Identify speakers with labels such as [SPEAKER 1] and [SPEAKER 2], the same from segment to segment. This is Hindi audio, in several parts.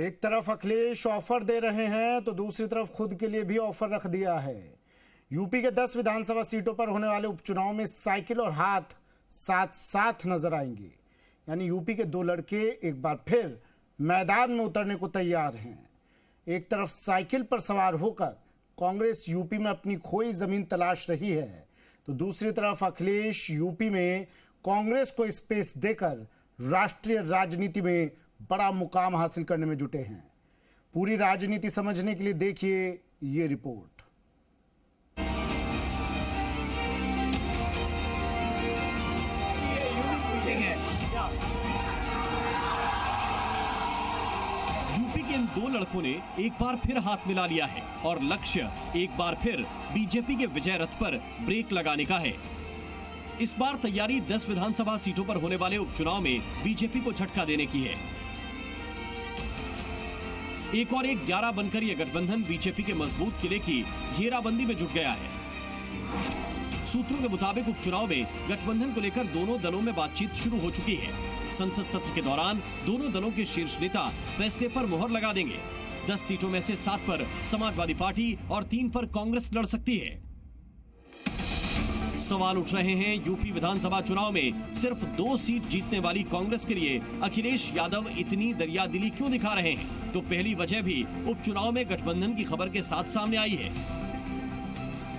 [SPEAKER 1] एक तरफ अखिलेश ऑफर दे रहे हैं तो दूसरी तरफ खुद के लिए भी ऑफर रख दिया है। यूपी के 10 विधानसभा सीटों पर होने वाले उपचुनाव में साइकिल और हाथ साथ साथ नजर आएंगे। यानी यूपी के दो लड़के एक बार फिर मैदान में उतरने को तैयार हैं। एक तरफ साइकिल पर सवार होकर कांग्रेस यूपी में अपनी खोई जमीन तलाश रही है, तो दूसरी तरफ अखिलेश यूपी में कांग्रेस को स्पेस देकर राष्ट्रीय राजनीति में बड़ा मुकाम हासिल करने में जुटे हैं। पूरी राजनीति समझने के लिए देखिए ये रिपोर्ट।
[SPEAKER 2] यूपी के इन दो लड़कों ने एक बार फिर हाथ मिला लिया है और लक्ष्य एक बार फिर बीजेपी के विजय रथ पर ब्रेक लगाने का है। इस बार तैयारी 10 विधानसभा सीटों पर होने वाले उपचुनाव में बीजेपी को झटका देने की है। एक और एक 11 बनकर यह गठबंधन बीजेपी के मजबूत किले की घेराबंदी में जुट गया है। सूत्रों के मुताबिक उपचुनाव में गठबंधन को लेकर दोनों दलों में बातचीत शुरू हो चुकी है। संसद सत्र के दौरान दोनों दलों के शीर्ष नेता फैसले पर मुहर लगा देंगे। 10 सीटों में से 7 पर समाजवादी पार्टी और 3 पर कांग्रेस लड़ सकती है। सवाल उठ रहे हैं, यूपी विधानसभा चुनाव में सिर्फ 2 सीट जीतने वाली कांग्रेस के लिए अखिलेश यादव इतनी दरियादिली क्यों दिखा रहे हैं? तो पहली वजह भी उपचुनाव में गठबंधन की खबर के साथ सामने आई है।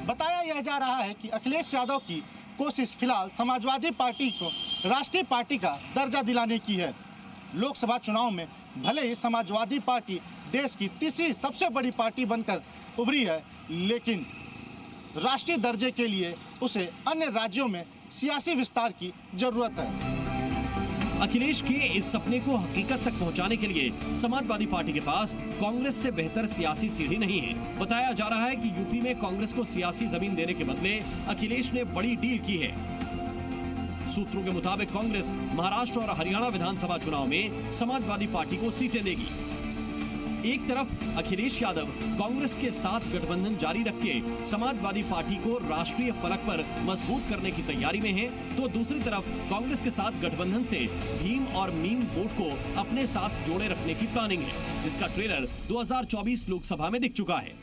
[SPEAKER 3] बताया यह जा रहा है कि अखिलेश यादव की कोशिश फिलहाल समाजवादी पार्टी को राष्ट्रीय पार्टी का दर्जा दिलाने की है। लोकसभा चुनाव में भले ही समाजवादी पार्टी देश की तीसरी सबसे बड़ी पार्टी बनकर उभरी है, लेकिन राष्ट्रीय दर्जे के लिए उसे अन्य राज्यों में सियासी विस्तार की जरूरत है।
[SPEAKER 2] अखिलेश के इस सपने को हकीकत तक पहुंचाने के लिए समाजवादी पार्टी के पास कांग्रेस से बेहतर सियासी सीढ़ी नहीं है। बताया जा रहा है कि यूपी में कांग्रेस को सियासी जमीन देने के बदले अखिलेश ने बड़ी डील की है। सूत्रों के मुताबिक कांग्रेस महाराष्ट्र और हरियाणा विधानसभा चुनाव में समाजवादी पार्टी को सीटें देगी। एक तरफ अखिलेश यादव कांग्रेस के साथ गठबंधन जारी रख के समाजवादी पार्टी को राष्ट्रीय फलक पर मजबूत करने की तैयारी में है, तो दूसरी तरफ कांग्रेस के साथ गठबंधन से भीम और मीम वोट को अपने साथ जोड़े रखने की प्लानिंग है, जिसका ट्रेलर 2024 लोकसभा में दिख चुका है।